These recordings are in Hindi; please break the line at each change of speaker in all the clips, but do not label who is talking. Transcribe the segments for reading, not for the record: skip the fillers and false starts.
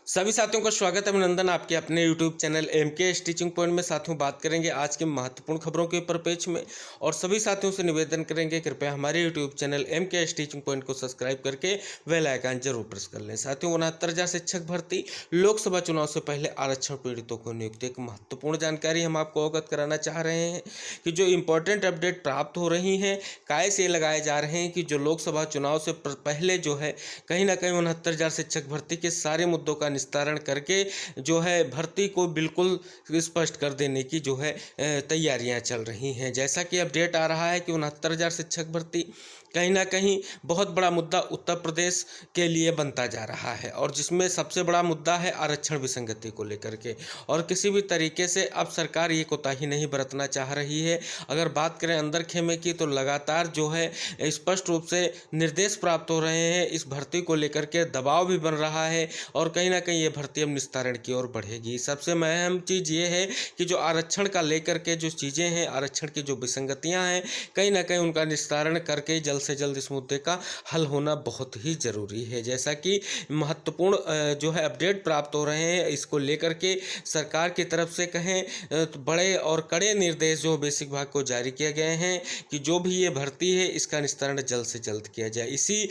सभी साथियों का स्वागत है, अभिनंदन आपके अपने YouTube channel MK stitching point में। साथियों, बात करेंगे आज की महत्वपूर्ण खबरों के ऊपर पेज में, और सभी साथियों से निवेदन करेंगे कृपया हमारे YouTube channel MK stitching point को सब्सक्राइब करके बेल आइकन जरूर प्रेस कर लें। साथियों, 69,000 शिक्षक भर्ती, लोकसभा चुनाव से पहले आरक्षण पीड़ितों को नियुक्ति। एक महत्वपूर्ण जानकारी हम आपको अवगत कराना चाह रहे हैं कि जो इंपॉर्टेंट अपडेट प्राप्त हो रही हैं, काय से लगाए जा रहे हैं कि जो लोकसभा चुनाव से पहले जो है कहीं ना कहीं 69,000 शिक्षक भर्ती के सारे मुद्दों का निस्तारण करके जो है भर्ती को बिल्कुल स्पष्ट कर देने की जो है तैयारियां चल रही हैं। जैसा कि अपडेट आ रहा है कि 69,000 शिक्षक भर्ती कहीं ना कहीं बहुत बड़ा मुद्दा उत्तर प्रदेश के लिए बनता जा रहा है, और जिसमें सबसे बड़ा मुद्दा है आरक्षण विसंगति को लेकर के। और किसी भी तरीके से अब सरकार ये कोताही नहीं बरतना चाह रही है। अगर बात करें अंदर खेमे की, तो लगातार जो है स्पष्ट रूप से निर्देश प्राप्त हो रहे हैं, इस भर्ती को लेकर के दबाव भी बन रहा है, और कहीं ना कहीं ये भर्ती अब निस्तारण की ओर बढ़ेगी। सबसे अहम चीज़ ये है कि जो आरक्षण का लेकर के जो चीज़ें हैं, आरक्षण की जो विसंगतियां हैं, कहीं ना कहीं उनका निस्तारण करके जल्द से जल्द इस मुद्दे का हल होना बहुत ही ज़रूरी है। जैसा कि महत्वपूर्ण जो है अपडेट प्राप्त हो रहे हैं, इसको लेकर के सरकार की तरफ से कहें तो बड़े और कड़े निर्देश जो बेसिक भाग को जारी किए गए हैं कि जो भी ये भर्ती है इसका निस्तारण जल्द से जल्द किया जाए। इसी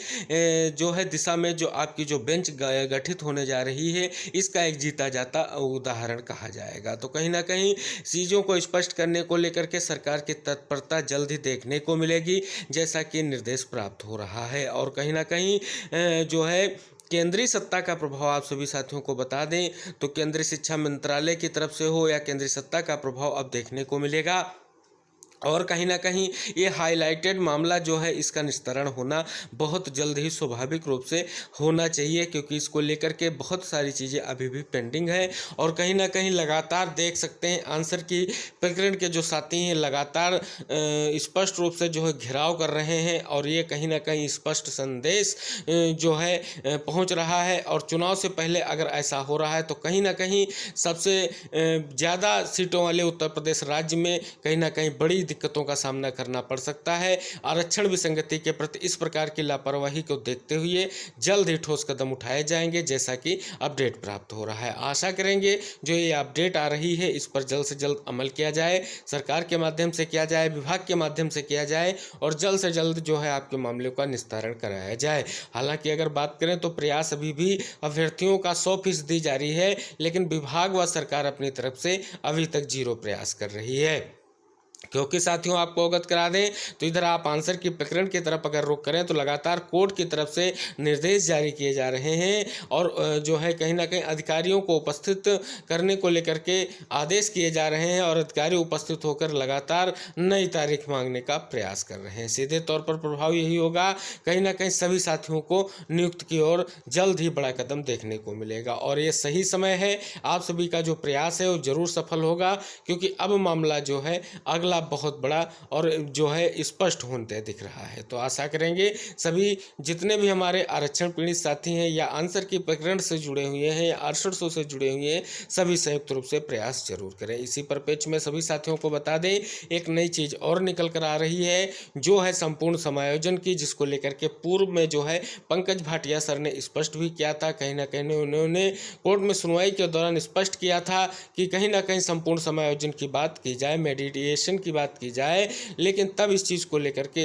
जो है दिशा में जो आपकी जो बेंच गठित होने जा रही है, इसका एक जीता जाता उदाहरण कहा जाएगा। तो कहीं ना कहीं चीज़ों को स्पष्ट करने को लेकर के सरकार की तत्परता जल्द ही देखने को मिलेगी, जैसा कि निर्देश प्राप्त हो रहा है। और कहीं ना कहीं जो है केंद्रीय सत्ता का प्रभाव आप सभी साथियों को बता दें तो केंद्रीय शिक्षा मंत्रालय की तरफ से हो या केंद्रीय सत्ता का प्रभाव अब देखने को मिलेगा। और कहीं ना कहीं ये हाईलाइटेड मामला जो है इसका निस्तारण होना बहुत जल्द ही स्वाभाविक रूप से होना चाहिए, क्योंकि इसको लेकर के बहुत सारी चीज़ें अभी भी पेंडिंग है। और कहीं ना कहीं लगातार देख सकते हैं आंसर की प्रकरण के जो साथी हैं लगातार स्पष्ट रूप से जो है घेराव कर रहे हैं, और ये कहीं ना कहीं स्पष्ट संदेश जो है पहुंच रहा है। और चुनाव से पहले अगर ऐसा हो रहा है तो कहीं ना कहीं सबसे ज़्यादा सीटों वाले उत्तर प्रदेश राज्य में कहीं ना कहीं बड़ी दिक्कतों का सामना करना पड़ सकता है। आरक्षण विसंगति के प्रति इस प्रकार की लापरवाही को देखते हुए जल्द ही ठोस कदम उठाए जाएंगे, जैसा कि अपडेट प्राप्त हो रहा है। आशा करेंगे जो ये अपडेट आ रही है इस पर जल्द से जल्द अमल किया जाए, सरकार के माध्यम से किया जाए, विभाग के माध्यम से किया जाए, और जल्द से जल्द जो है आपके मामले का निस्तारण कराया जाए। हालांकि अगर बात करें तो प्रयास अभी भी अभ्यर्थियों का 100% जारी है, लेकिन विभाग व सरकार अपनी तरफ से अभी तक जीरो प्रयास कर रही है। क्योंकि साथियों आपको अवगत करा दें तो इधर आप आंसर की प्रकरण की तरफ अगर रुख करें तो लगातार कोर्ट की तरफ से निर्देश जारी किए जा रहे हैं, और जो है कहीं ना कहीं अधिकारियों को उपस्थित करने को लेकर के आदेश किए जा रहे हैं, और अधिकारी उपस्थित होकर लगातार नई तारीख मांगने का प्रयास कर रहे हैं। सीधे तौर पर प्रभाव यही होगा, कहीं ना कहीं सभी साथियों को नियुक्त की ओर जल्द ही बड़ा कदम देखने को मिलेगा, और ये सही समय है। आप सभी का जो प्रयास है वो जरूर सफल होगा, क्योंकि अब मामला जो है अगला बहुत बड़ा और जो है स्पष्ट होते दिख रहा है। तो आशा करेंगे सभी जितने भी हमारे आरक्षण पीड़ित साथी हैं या आंसर की प्रकरण से जुड़े हुए हैं या आरक्षण से जुड़े हुए हैं, सभी संयुक्त रूप से प्रयास जरूर करें। इसी पर पेज में सभी साथियों को बता दें एक नई चीज़ और निकल कर आ रही है, जो है संपूर्ण समायोजन की, जिसको लेकर के पूर्व में जो है पंकज भाटिया सर ने स्पष्ट भी किया था। कहीं ना कहीं उन्होंने कोर्ट में सुनवाई के दौरान स्पष्ट किया था कि कहीं ना कहीं संपूर्ण समायोजन की बात की जाए, मेडिएशन की बात की जाए, लेकिन तब इस चीज़ को लेकर के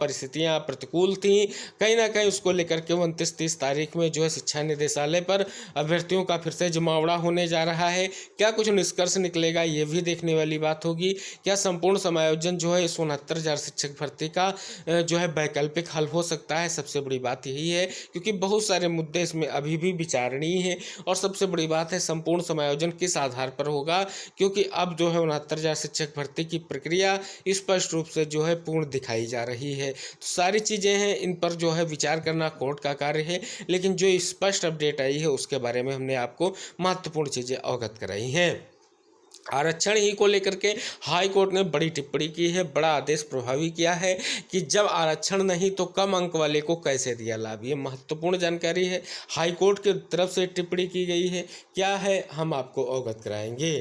परिस्थितियां प्रतिकूल थी। कहीं ना कहीं उसको लेकर के 29-30 तारीख में जो है शिक्षा निदेशालय पर अभ्यर्थियों का फिर से जमावड़ा होने जा रहा है। क्या कुछ निष्कर्ष निकलेगा ये भी देखने वाली बात होगी। क्या संपूर्ण समायोजन जो है 69,000 शिक्षक भर्ती का जो है वैकल्पिक हल हो सकता है? सबसे बड़ी बात यही है, क्योंकि बहुत सारे मुद्दे इसमें अभी भी विचारणीय हैं, और सबसे बड़ी बात है संपूर्ण समायोजन किस आधार पर होगा, क्योंकि अब जो है 69,000 शिक्षक भर्ती की प्रक्रिया स्पष्ट रूप से जो है पूर्ण दिखाई जा रही है। तो सारी चीज़ें हैं, इन पर जो है विचार करना कोर्ट का कार्य है, लेकिन जो स्पष्ट अपडेट आई है उसके बारे में हमने आपको महत्वपूर्ण चीज़ें अवगत कराई हैं। आरक्षण ही को लेकर के हाई कोर्ट ने बड़ी टिप्पणी की है, बड़ा आदेश प्रभावी किया है कि जब आरक्षण नहीं तो कम अंक वाले को कैसे दिया लाभ। ये महत्वपूर्ण जानकारी है, हाई कोर्ट की तरफ से टिप्पणी की गई है। क्या है हम आपको अवगत कराएंगे।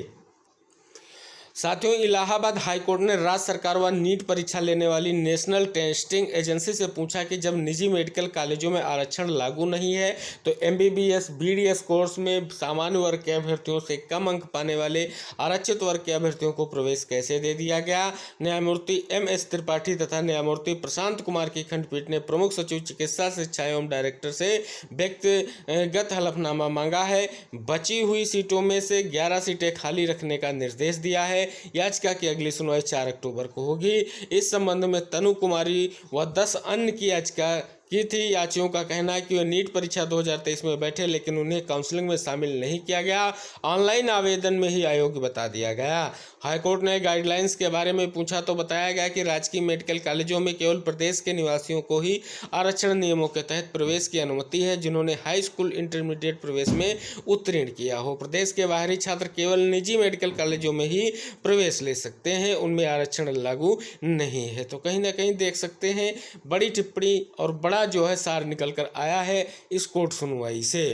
साथियों, इलाहाबाद हाईकोर्ट ने राज्य सरकार व नीट परीक्षा लेने वाली नेशनल टेस्टिंग एजेंसी से पूछा कि जब निजी मेडिकल कॉलेजों में आरक्षण लागू नहीं है तो एमबीबीएस बीडीएस कोर्स में सामान्य वर्ग के अभ्यर्थियों से कम अंक पाने वाले आरक्षित वर्ग के अभ्यर्थियों को प्रवेश कैसे दे दिया गया। न्यायमूर्ति एम.एस. त्रिपाठी तथा न्यायमूर्ति प्रशांत कुमार की खंडपीठ ने प्रमुख सचिव चिकित्सा शिक्षा एवं डायरेक्टर से व्यक्तिगत हलफनामा मांगा है। बची हुई सीटों में से 11 सीटें खाली रखने का निर्देश दिया है। याचिका की अगली सुनवाई 4 अक्टूबर को होगी। इस संबंध में तनु कुमारी व 10 अन्य की याचिका की थी। याचियों का कहना है कि वे नीट परीक्षा 2023 में बैठे लेकिन उन्हें काउंसलिंग में शामिल नहीं किया गया, ऑनलाइन आवेदन में ही अयोग्य बता दिया गया। हाईकोर्ट ने गाइडलाइंस के बारे में पूछा तो बताया गया कि राजकीय मेडिकल कॉलेजों में केवल प्रदेश के निवासियों को ही आरक्षण नियमों के तहत प्रवेश की अनुमति है, जिन्होंने हाई स्कूल इंटरमीडिएट प्रवेश में उत्तीर्ण किया हो। प्रदेश के बाहरी छात्र केवल निजी मेडिकल कॉलेजों में ही प्रवेश ले सकते हैं, उनमें आरक्षण लागू नहीं है। तो कहीं ना कहीं देख सकते हैं बड़ी टिप्पणी और बड़ा जो है सार निकल कर आया है इस कोर्ट सुनवाई से।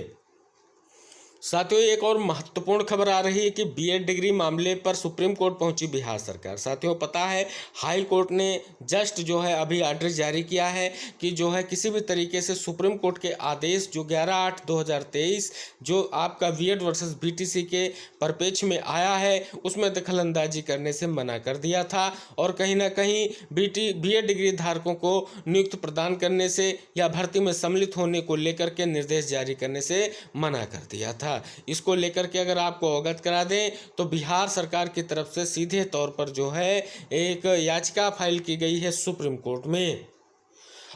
साथियों, एक और महत्वपूर्ण खबर आ रही है कि बीएड डिग्री मामले पर सुप्रीम कोर्ट पहुंची बिहार सरकार। साथियों, पता है हाई कोर्ट ने जस्ट जो है अभी आर्डर जारी किया है कि जो है किसी भी तरीके से सुप्रीम कोर्ट के आदेश जो 11/8/2023 जो आपका बीएड वर्सेस बीटीसी के परिप्रेक्ष्य में आया है उसमें दखलंदाजी करने से मना कर दिया था और कहीं ना कहीं बीएड डिग्री धारकों को नियुक्ति प्रदान करने से या भर्ती में सम्मिलित होने को लेकर के निर्देश जारी करने से मना कर दिया था। इसको लेकर के अगर आपको अवगत करा दें तो बिहार सरकार की तरफ से सीधे तौर पर जो है एक याचिका फाइल की गई है सुप्रीम कोर्ट में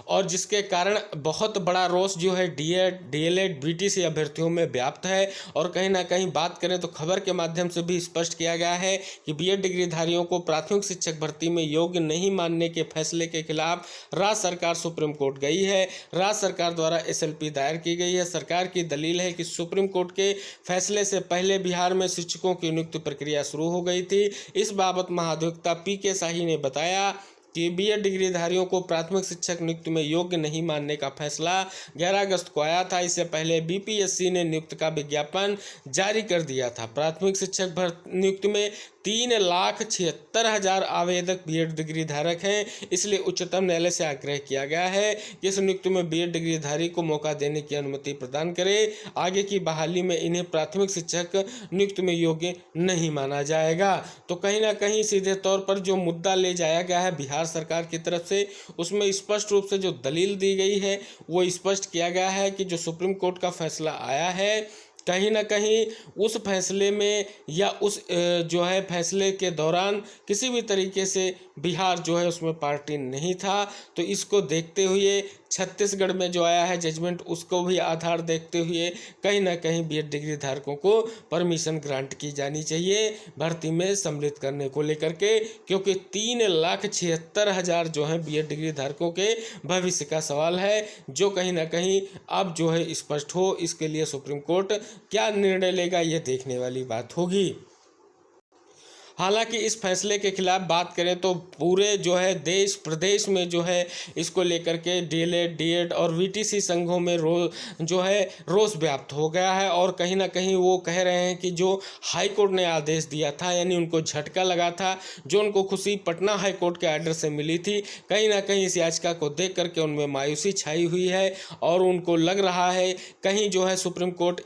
और जिसके कारण बहुत बड़ा रोष जो है डीएड डीएलएड बीटीसी अभ्यर्थियों में व्याप्त है। और कहीं ना कहीं बात करें तो खबर के माध्यम से भी स्पष्ट किया गया है कि बीएड डिग्रीधारियों को प्राथमिक शिक्षक भर्ती में योग्य नहीं मानने के फैसले के खिलाफ राज्य सरकार सुप्रीम कोर्ट गई है। राज्य सरकार द्वारा एसएलपी दायर की गई है। सरकार की दलील है कि सुप्रीम कोर्ट के फैसले से पहले बिहार में शिक्षकों की नियुक्ति प्रक्रिया शुरू हो गई थी। इस बाबत महाधिवक्ता पी.के. शाही ने बताया कि बीएड डिग्रीधारियों को प्राथमिक शिक्षक नियुक्ति में योग्य नहीं मानने का फैसला 11 अगस्त को आया था। इससे पहले बीपीएससी ने नियुक्ति का विज्ञापन जारी कर दिया था। प्राथमिक शिक्षक नियुक्ति में 3,76,000 आवेदक बीएड डिग्री धारक हैं, इसलिए उच्चतम न्यायालय से आग्रह किया गया है कि इस नियुक्ति में बीएड डिग्रीधारी को मौका देने की अनुमति प्रदान करे। आगे की बहाली में इन्हें प्राथमिक शिक्षक नियुक्ति में योग्य नहीं माना जाएगा। तो कहीं ना कहीं सीधे तौर पर जो मुद्दा ले जाया गया है बिहार सरकार की तरफ से उसमें स्पष्ट रूप से जो दलील दी गई है वो स्पष्ट किया गया है कि जो सुप्रीम कोर्ट का फैसला आया है कहीं ना कहीं उस फैसले में या उस जो है फैसले के दौरान किसी भी तरीके से बिहार जो है उसमें पार्टी नहीं था। तो इसको देखते हुए छत्तीसगढ़ में जो आया है जजमेंट उसको भी आधार देखते हुए कहीं ना कहीं बीएड डिग्री धारकों को परमिशन ग्रांट की जानी चाहिए भर्ती में सम्मिलित करने को लेकर के, क्योंकि 3,76,000 जो है बीएड डिग्री धारकों के भविष्य का सवाल है जो कहीं ना कहीं अब जो है स्पष्ट हो। इसके लिए सुप्रीम कोर्ट क्या निर्णय लेगा ये देखने वाली बात होगी। हालांकि इस फैसले के खिलाफ बात करें तो पूरे जो है देश प्रदेश में जो है इसको लेकर के डीएलएड डीएड और वीटीसी संघों में रोष व्याप्त हो गया है और कहीं ना कहीं वो कह रहे हैं कि जो हाई कोर्ट ने आदेश दिया था यानी उनको झटका लगा था, जो उनको खुशी पटना हाई कोर्ट के आर्डर से मिली थी, कहीं ना कहीं इस याचिका को देख करके उनमें मायूसी छाई हुई है और उनको लग रहा है कहीं जो है supreme court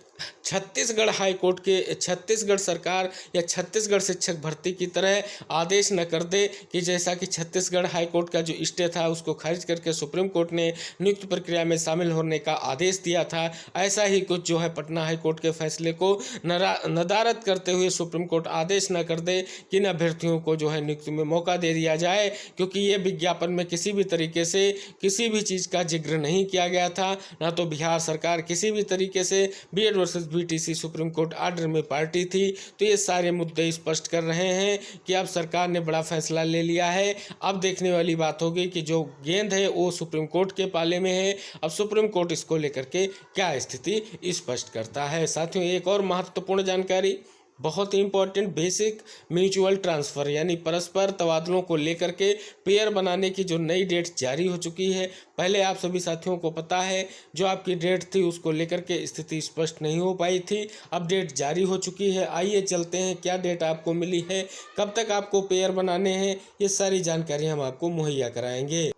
Chhattisgarh high court के छत्तीसगढ़ सरकार या छत्तीसगढ़ शिक्षक भर्ती की तरह आदेश न कर दे कि जैसा कि छत्तीसगढ़ हाई कोर्ट का जो स्टे था उसको खारिज करके सुप्रीम कोर्ट ने नियुक्ति प्रक्रिया में शामिल होने का आदेश दिया था। ऐसा ही कुछ जो है पटना हाई कोर्ट के फैसले को नदारद करते हुए सुप्रीम कोर्ट आदेश न कर दे कि इन अभ्यर्थियों को जो है नियुक्ति में मौका दे दिया जाए, क्योंकि ये विज्ञापन में किसी भी तरीके से किसी भी चीज़ का जिक्र नहीं किया गया था। ना तो बिहार सरकार किसी भी तरीके से BEd versus BTC supreme court order में पार्टी थी। तो ये सारे मुद्दे स्पष्ट कर रहे हैं कि अब सरकार ने बड़ा फैसला ले लिया है। अब देखने वाली बात होगी कि जो गेंद है वो सुप्रीम कोर्ट के पाले में है। अब सुप्रीम कोर्ट इसको लेकर के क्या स्थिति स्पष्ट करता है। साथियों, एक और महत्वपूर्ण जानकारी, बहुत ही इंपॉर्टेंट बेसिक म्यूचुअल ट्रांसफ़र यानी परस्पर तबादलों को लेकर के पेयर बनाने की जो नई डेट जारी हो चुकी है। पहले आप सभी साथियों को पता है जो आपकी डेट थी उसको लेकर के स्थिति स्पष्ट नहीं हो पाई थी, अब डेट जारी हो चुकी है। आइए चलते हैं क्या डेट आपको मिली है, कब तक आपको पेयर बनाने हैं, ये सारी जानकारी हम आपको मुहैया कराएंगे।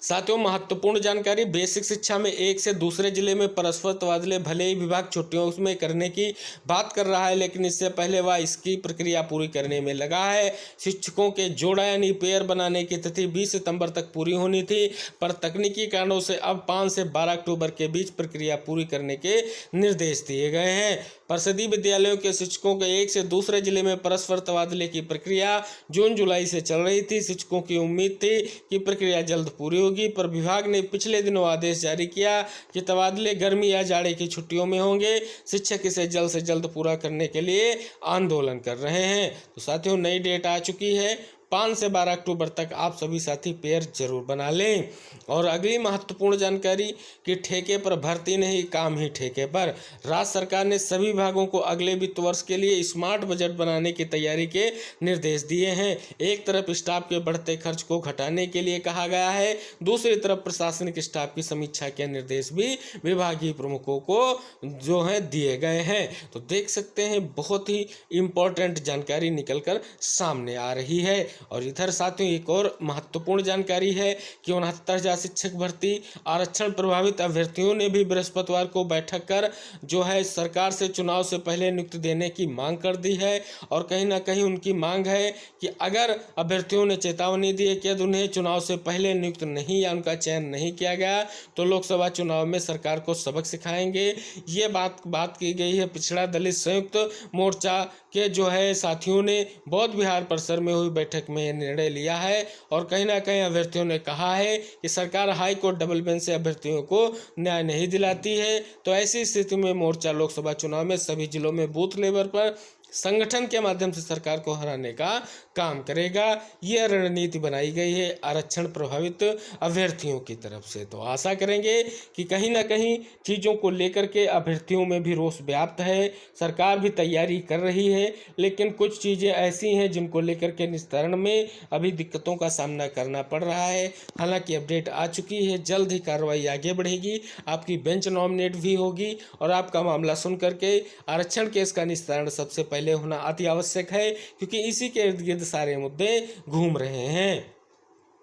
साथियों, महत्वपूर्ण जानकारी, बेसिक शिक्षा में एक से दूसरे जिले में परस्पर तबादले भले ही विभाग छुट्टियों में करने की बात कर रहा है, लेकिन इससे पहले वह इसकी प्रक्रिया पूरी करने में लगा है। शिक्षकों के जोड़ा यानी पेयर बनाने की तिथि 20 सितंबर तक पूरी होनी थी, पर तकनीकी कारणों से अब 5 से 12 अक्टूबर के बीच प्रक्रिया पूरी करने के निर्देश दिए गए हैं। परिषदीय विद्यालयों के शिक्षकों के एक से दूसरे जिले में परस्पर तबादले की प्रक्रिया जून जुलाई से चल रही थी। शिक्षकों की उम्मीद थी कि प्रक्रिया जल्द पूरी होगी, पर विभाग ने पिछले दिनों आदेश जारी किया कि तबादले गर्मी या जाड़े की छुट्टियों में होंगे। शिक्षक इसे जल्द से जल्द पूरा करने के लिए आंदोलन कर रहे हैं। तो साथियों, नई डेट आ चुकी है, 5 से 12 अक्टूबर तक आप सभी साथी पेयर जरूर बना लें। और अगली महत्वपूर्ण जानकारी कि ठेके पर भर्ती नहीं, काम ही ठेके पर। राज्य सरकार ने सभी विभागों को अगले वित्त वर्ष के लिए स्मार्ट बजट बनाने की तैयारी के निर्देश दिए हैं। एक तरफ स्टाफ के बढ़ते खर्च को घटाने के लिए कहा गया है, दूसरी तरफ प्रशासनिक स्टाफ की समीक्षा के निर्देश भी विभागीय प्रमुखों को जो है दिए गए हैं। तो देख सकते हैं बहुत ही इम्पोर्टेंट जानकारी निकलकर सामने आ रही है। और इधर साथियों, एक और महत्वपूर्ण जानकारी है कि 69,000 शिक्षक भर्ती आरक्षण प्रभावित अभ्यर्थियों ने भी बृहस्पतिवार को बैठक कर जो है सरकार से चुनाव से पहले नियुक्ति देने की मांग कर दी है। और कहीं ना कहीं उनकी मांग है कि अगर अभ्यर्थियों ने चेतावनी दी है कि यदि उन्हें चुनाव से पहले नियुक्त नहीं या उनका चयन नहीं किया गया तो लोकसभा चुनाव में सरकार को सबक सिखाएंगे। ये बात की गई है पिछड़ा दलित संयुक्त मोर्चा के जो है साथियों ने बौद्ध विहार परिसर में हुई बैठक में यह निर्णय लिया है। और कहीं ना कहीं अभ्यर्थियों ने कहा है कि सरकार हाई कोर्ट डबल बेंच से अभ्यर्थियों को न्याय नहीं दिलाती है। तो ऐसी स्थिति में मोर्चा लोकसभा चुनाव में सभी जिलों में बूथ लेवल पर संगठन के माध्यम से सरकार को हराने का काम करेगा। यह रणनीति बनाई गई है आरक्षण प्रभावित अभ्यर्थियों की तरफ से। तो आशा करेंगे कि कहीं ना कहीं चीज़ों को लेकर के अभ्यर्थियों में भी रोष व्याप्त है। सरकार भी तैयारी कर रही है, लेकिन कुछ चीज़ें ऐसी हैं जिनको लेकर के निस्तारण में अभी दिक्कतों का सामना करना पड़ रहा है। हालांकि अपडेट आ चुकी है, जल्द ही कार्रवाई आगे बढ़ेगी, आपकी बेंच नॉमिनेट भी होगी और आपका मामला सुन करके आरक्षण केस का निस्तारण सबसे पहले होना अति आवश्यक है, क्योंकि इसी के इर्द गिर्द सारे मुद्दे घूम रहे हैं।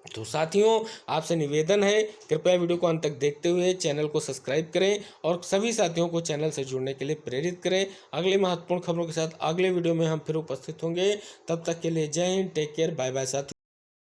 तो साथियों, आपसे निवेदन है, कृपया वीडियो को अंत तक देखते हुए चैनल को सब्सक्राइब करें और सभी साथियों को चैनल से जुड़ने के लिए प्रेरित करें। अगली महत्वपूर्ण खबरों के साथ अगले वीडियो में हम फिर उपस्थित होंगे। तब तक के लिए जय हिंद, टेक केयर, बाय बाय साथियों।